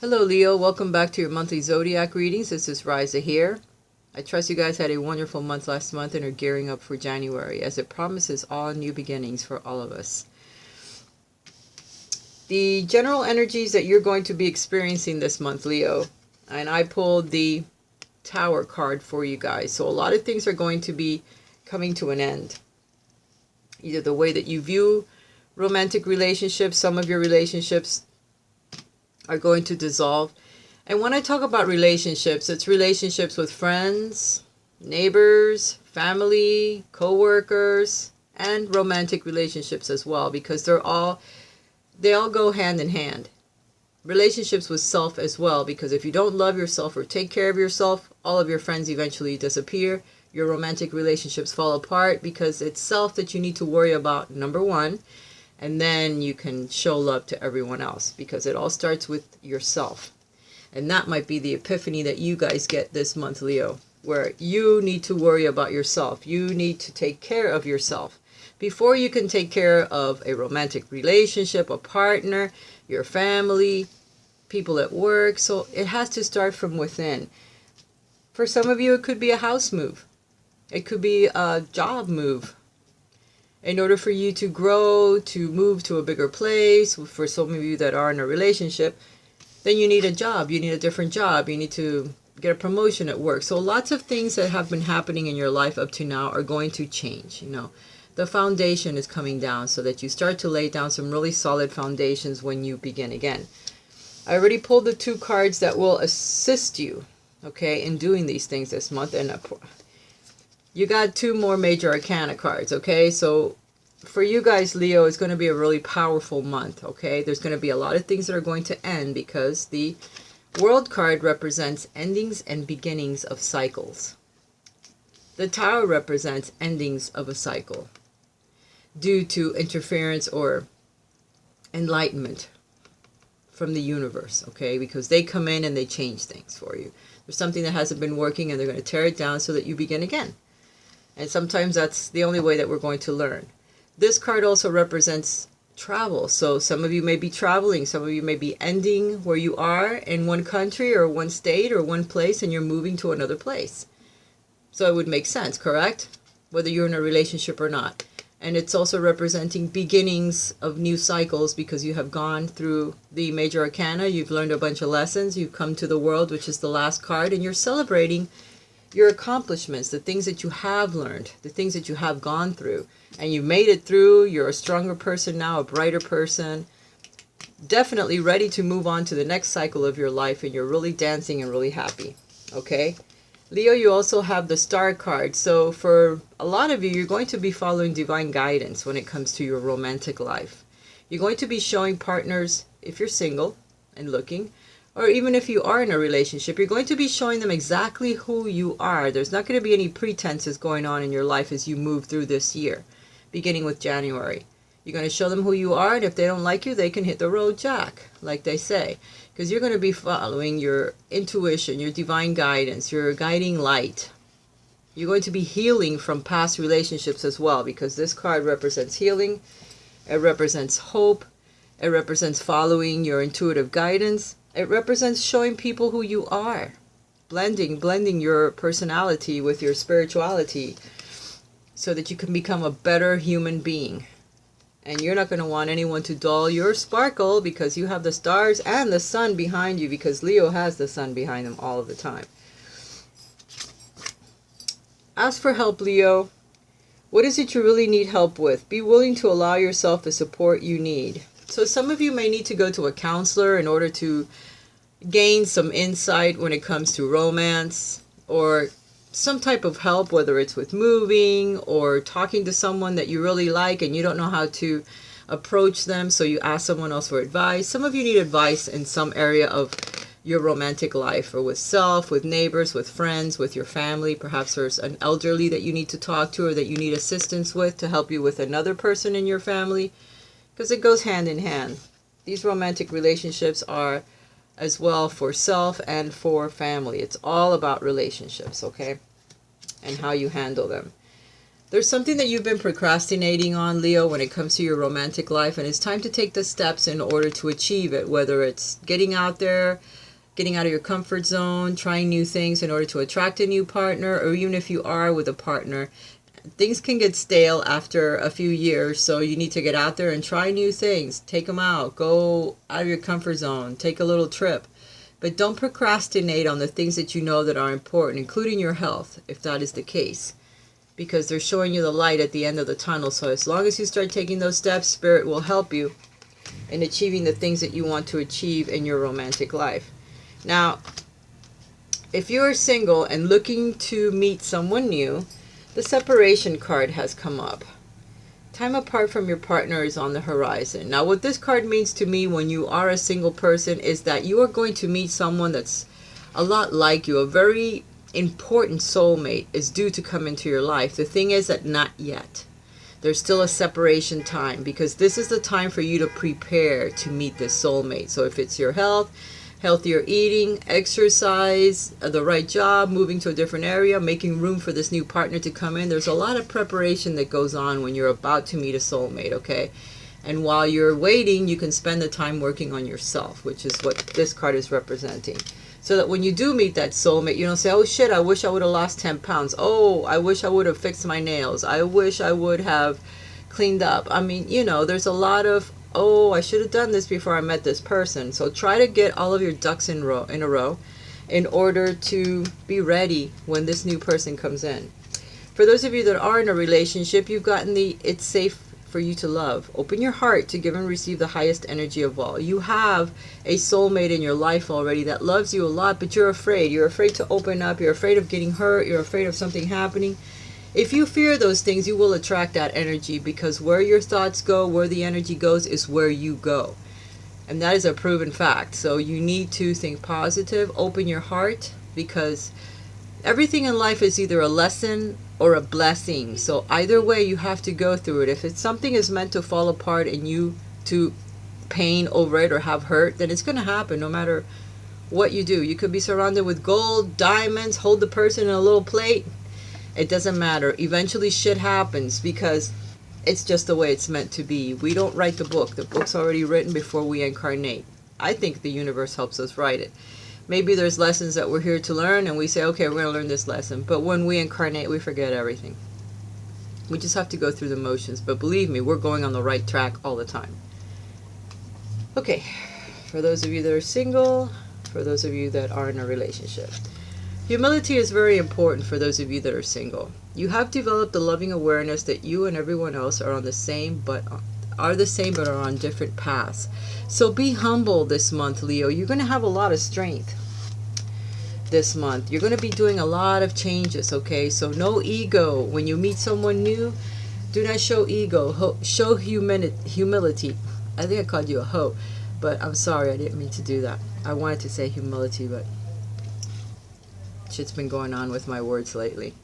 Hello Leo, welcome back to your monthly zodiac readings. This is Raisa here. I trust you guys had a wonderful month last month and are gearing up for January, as it promises all new beginnings for all of us. The general energies that you're going to be experiencing this month, Leo, and I pulled the Tower card for you guys. So a lot of things are going to be coming to an end. Either the way that you view romantic relationships, some of your relationships are going to dissolve. And when I talk about relationships, it's relationships with friends, neighbors, family, co-workers, and romantic relationships as well, because they all go hand in hand. Relationships with self as well, because if you don't love yourself or take care of yourself, all of your friends eventually disappear. Your romantic relationships fall apart because it's self that you need to worry about, number one. And then you can show love to everyone else, because it all starts with yourself. And that might be the epiphany that you guys get this month, Leo, where you need to worry about yourself. You need to take care of yourself before you can take care of a romantic relationship, a partner, your family, people at work. So it has to start from within. For some of you, it could be a house move. It could be a job move. In order for you to grow, to move to a bigger place, for some of you that are in a relationship, then you need a job. You need a different job. You need to get a promotion at work. So lots of things that have been happening in your life up to now are going to change. The foundation is coming down so that you start to lay down some really solid foundations when you begin again. I already pulled the two cards that will assist you, okay, in doing these things this month. And you got two more major arcana cards, okay? So for you guys, Leo, it's going to be a really powerful month, okay? There's going to be a lot of things that are going to end, because the World card represents endings and beginnings of cycles. The Tower represents endings of a cycle due to interference or enlightenment from the universe, okay? Because they come in and they change things for you. There's something that hasn't been working and they're going to tear it down so that you begin again. And sometimes that's the only way that we're going to learn. This card also represents travel. So some of you may be traveling. Some of you may be ending where you are in one country or one state or one place, and you're moving to another place. So it would make sense, correct? Whether you're in a relationship or not. And it's also representing beginnings of new cycles, because you have gone through the major arcana. You've learned a bunch of lessons. You've come to the World, which is the last card, and you're celebrating your accomplishments, the things that you have learned, the things that you have gone through, and you made it through. You're a stronger person now, a brighter person, definitely ready to move on to the next cycle of your life, and you're really dancing and really happy, okay? Leo, you also have the Star card. So for a lot of you, you're going to be following divine guidance when it comes to your romantic life. You're going to be showing partners, if you're single and looking, or even if you are in a relationship, you're going to be showing them exactly who you are. There's not going to be any pretenses going on in your life as you move through this year, beginning with January. You're going to show them who you are, and if they don't like you, they can hit the road jack, like they say. Because you're going to be following your intuition, your divine guidance, your guiding light. You're going to be healing from past relationships as well, because this card represents healing. It represents hope. It represents following your intuitive guidance. It represents showing people who you are, blending your personality with your spirituality so that you can become a better human being. And you're not going to want anyone to dull your sparkle, because you have the stars and the sun behind you, because Leo has the sun behind him all of the time. Ask for help, Leo. What is it you really need help with? Be willing to allow yourself the support you need. So some of you may need to go to a counselor in order to gain some insight when it comes to romance, or some type of help, whether it's with moving or talking to someone that you really like and you don't know how to approach them, so you ask someone else for advice. Some of you need advice in some area of your romantic life, or with self, with neighbors, with friends, with your family. Perhaps there's an elderly that you need to talk to, or that you need assistance with to help you with another person in your family, because it goes hand in hand. These romantic relationships are as well for self and for family. It's all about relationships, okay? And how you handle them. There's something that you've been procrastinating on, Leo, when it comes to your romantic life, and it's time to take the steps in order to achieve it, whether it's getting out there, getting out of your comfort zone, trying new things in order to attract a new partner, or even if you are with a partner, things can get stale after a few years, so you need to get out there and try new things. Take them out. Go out of your comfort zone. Take a little trip. But don't procrastinate on the things that you know that are important, including your health, if that is the case, because they're showing you the light at the end of the tunnel. So as long as you start taking those steps, Spirit will help you in achieving the things that you want to achieve in your romantic life. Now, if you are single and looking to meet someone new, the separation card has come up. Time apart from your partner is on the horizon. Now, what this card means to me when you are a single person is that you are going to meet someone that's a lot like you. A very important soulmate is due to come into your life. The thing is that not yet. There's still a separation time, because this is the time for you to prepare to meet this soulmate. So if it's your health, healthier eating, exercise, the right job, moving to a different area, making room for this new partner to come in. There's a lot of preparation that goes on when you're about to meet a soulmate, okay? And while you're waiting, you can spend the time working on yourself, which is what this card is representing. So that when you do meet that soulmate, you don't say, oh shit, I wish I would have lost 10 pounds. Oh, I wish I would have fixed my nails. I wish I would have cleaned up. I mean, you know, there's a lot of, oh, I should have done this before I met this person. So try to get all of your ducks in a row in order to be ready when this new person comes in. For those of you that are in a relationship, you've gotten the it's safe for you to love. Open your heart to give and receive the highest energy of all. You have a soulmate in your life already that loves you a lot, but you're afraid. You're afraid to open up. You're afraid of getting hurt. You're afraid of something happening. If you fear those things, you will attract that energy, because where your thoughts go, where the energy goes, is where you go. And that is a proven fact. So you need to think positive, open your heart, because everything in life is either a lesson or a blessing. So either way, you have to go through it. If it's something is meant to fall apart and you to pain over it or have hurt, then it's going to happen no matter what you do. You could be surrounded with gold, diamonds, hold the person in a little plate. It doesn't matter. Eventually shit happens, because it's just the way it's meant to be. We don't write the book. The book's already written before we incarnate. I think the universe helps us write it. Maybe there's lessons that we're here to learn and we say, okay, we're going to learn this lesson. But when we incarnate, we forget everything. We just have to go through the motions. But believe me, we're going on the right track all the time. Okay, for those of you that are single, for those of you that are in a relationship. Humility is very important for those of you that are single. You have developed a loving awareness that you and everyone else are the same, but are on different paths. So be humble this month, Leo. You're going to have a lot of strength this month. You're going to be doing a lot of changes, okay? So no ego. When you meet someone new, do not show ego. Show humility. I think I called you a hoe, but I'm sorry. I didn't mean to do that. I wanted to say humility, but shit's been going on with my words lately.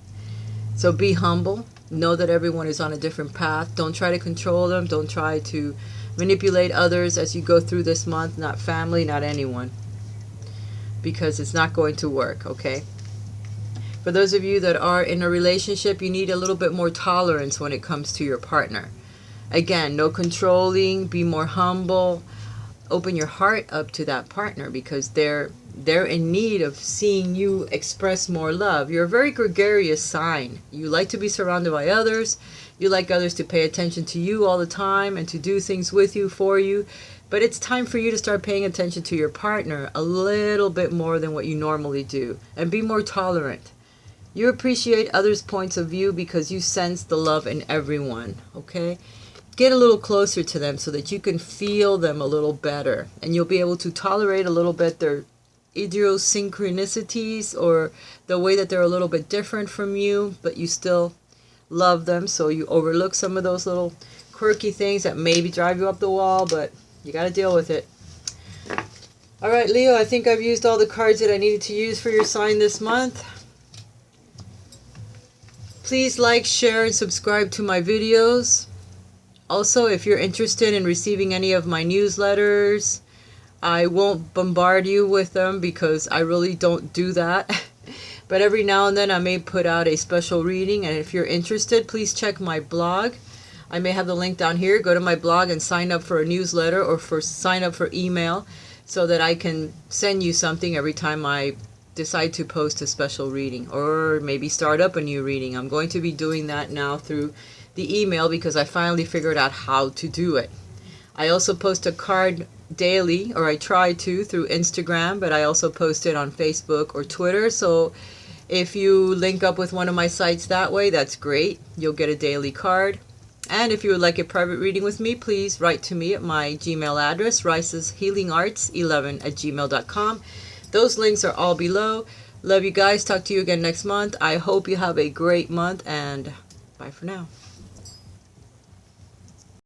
So be humble. Know that everyone is on a different path. Don't try to control them. Don't try to manipulate others as you go through this month. Not family, not anyone. Because it's not going to work, okay? For those of you that are in a relationship, you need a little bit more tolerance when it comes to your partner. Again, no controlling. Be more humble. Open your heart up to that partner, because they're in need of seeing you express more love. You're a very gregarious sign. You like to be surrounded by others. You like others to pay attention to you all the time and to do things with you, for you. But it's time for you to start paying attention to your partner a little bit more than what you normally do, and be more tolerant. You appreciate others' points of view because you sense the love in everyone, okay? Get a little closer to them so that you can feel them a little better, and you'll be able to tolerate a little bit their idiosyncrasies, or the way that they're a little bit different from you, but you still love them. So you overlook some of those little quirky things that maybe drive you up the wall, but you got to deal with it. All right, Leo, I think I've used all the cards that I needed to use for your sign this month. Please like, share, and subscribe to my videos. Also, if you're interested in receiving any of my newsletters, I won't bombard you with them because I really don't do that. But every now and then I may put out a special reading, and if you're interested, please check my blog. I may have the link down here. Go to my blog and sign up for a newsletter or sign up for email so that I can send you something every time I decide to post a special reading or maybe start up a new reading. I'm going to be doing that now through the email because I finally figured out how to do it. I also post a card daily, or I try to, through Instagram, but I also post it on Facebook or Twitter. So if you link up with one of my sites that way, that's great. You'll get a daily card. And if you would like a private reading with me, please write to me at my Gmail address, raisashealingarts11@gmail.com. Those links are all below. Love you guys. Talk to you again next month. I hope you have a great month, and bye for now.